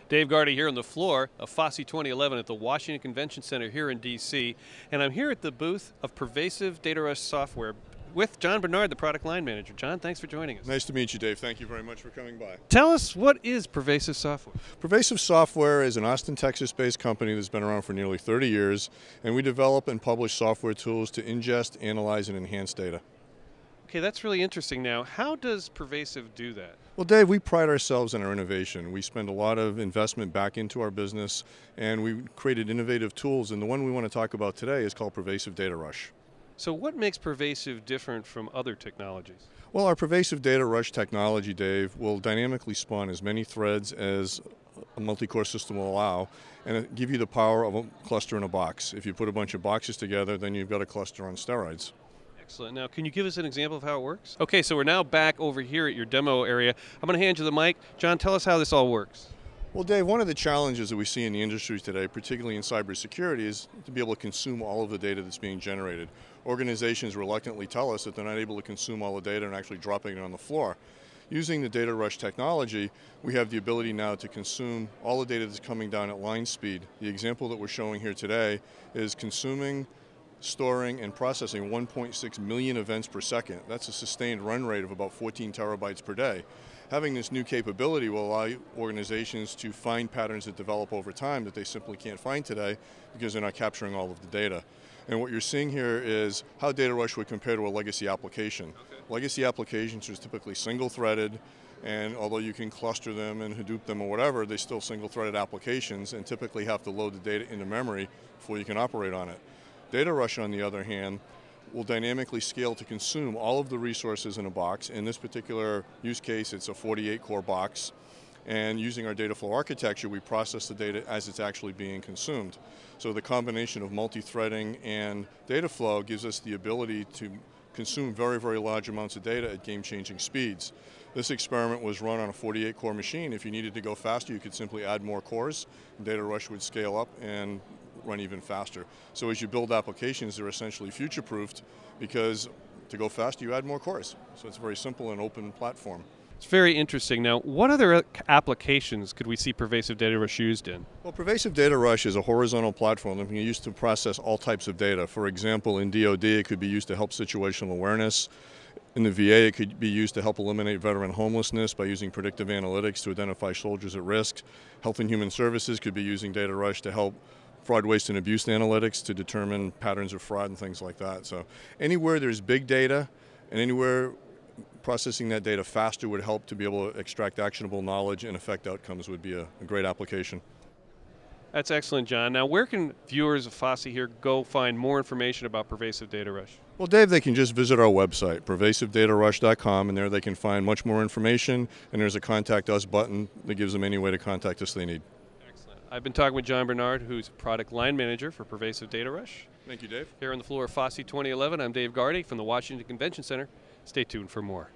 Dave Gardy here on the floor of FOSE 2011 at the Washington Convention Center here in D.C. And I'm here at the booth of Pervasive DataRush Software with John Bernard, the product line manager. John, thanks for joining us. Nice to meet you, Dave. Thank you very much for coming by. Tell us, what is Pervasive Software? Pervasive Software is an Austin, Texas-based company that's been around for nearly 30 years, and we develop and publish software tools to ingest, analyze, and enhance data. Okay, that's really interesting. Now, how does Pervasive do that? Well, Dave, we pride ourselves on our innovation. We spend a lot of investment back into our business, and we created innovative tools, and the one we want to talk about today is called Pervasive DataRush. So what makes Pervasive different from other technologies? Well, our Pervasive DataRush technology, Dave, will dynamically spawn as many threads as a multi-core system will allow, and it give you the power of a cluster in a box. If you put a bunch of boxes together, then you've got a cluster on steroids. Excellent. Now, can you give us an example of how it works? Okay, so we're now back over here at your demo area. I'm going to hand you the mic. John, tell us how this all works. Well, Dave, one of the challenges that we see in the industry today, particularly in cybersecurity, is to be able to consume all of the data that's being generated. Organizations reluctantly tell us that they're not able to consume all the data and actually dropping it on the floor. Using the DataRush technology, we have the ability now to consume all the data that's coming down at line speed. The example that we're showing here today is consuming, storing, and processing 1.6 million events per second. That's a sustained run rate of about 14 terabytes per day. Having this new capability will allow organizations to find patterns that develop over time that they simply can't find today because they're not capturing all of the data. And what you're seeing here is how DataRush would compare to a legacy application. Okay. Legacy applications are typically single-threaded, and although you can cluster them and Hadoop them or whatever, they're still single-threaded applications and typically have to load the data into memory before you can operate on it. DataRush, on the other hand, will dynamically scale to consume all of the resources in a box. In this particular use case, it's a 48-core box. And using our data flow architecture, we process the data as it's actually being consumed. So the combination of multi-threading and data flow gives us the ability to consume very, very large amounts of data at game-changing speeds. This experiment was run on a 48-core machine. If you needed to go faster, you could simply add more cores. DataRush would scale up and run even faster. So as you build applications, they're essentially future-proofed because to go faster, you add more cores. So it's a very simple and open platform. It's very interesting. Now, what other applications could we see Pervasive DataRush used in? Well, Pervasive DataRush is a horizontal platform that can be used to process all types of data. For example, in DoD, it could be used to help situational awareness. In the VA, it could be used to help eliminate veteran homelessness by using predictive analytics to identify soldiers at risk. Health and Human Services could be using DataRush to help fraud, waste, and abuse analytics to determine patterns of fraud and things like that. So anywhere there's big data and anywhere processing that data faster would help to be able to extract actionable knowledge and affect outcomes would be a great application. That's excellent, John. Now, where can viewers of FOSE here go find more information about Pervasive DataRush? Well, Dave, they can just visit our website, pervasivedatarush.com, and there they can find much more information, and there's a Contact Us button that gives them any way to contact us they need. Excellent. I've been talking with John Bernard, who's product line manager for Pervasive DataRush. Thank you, Dave. Here on the floor of FOSE 2011, I'm Dave Gardy from the Washington Convention Center. Stay tuned for more.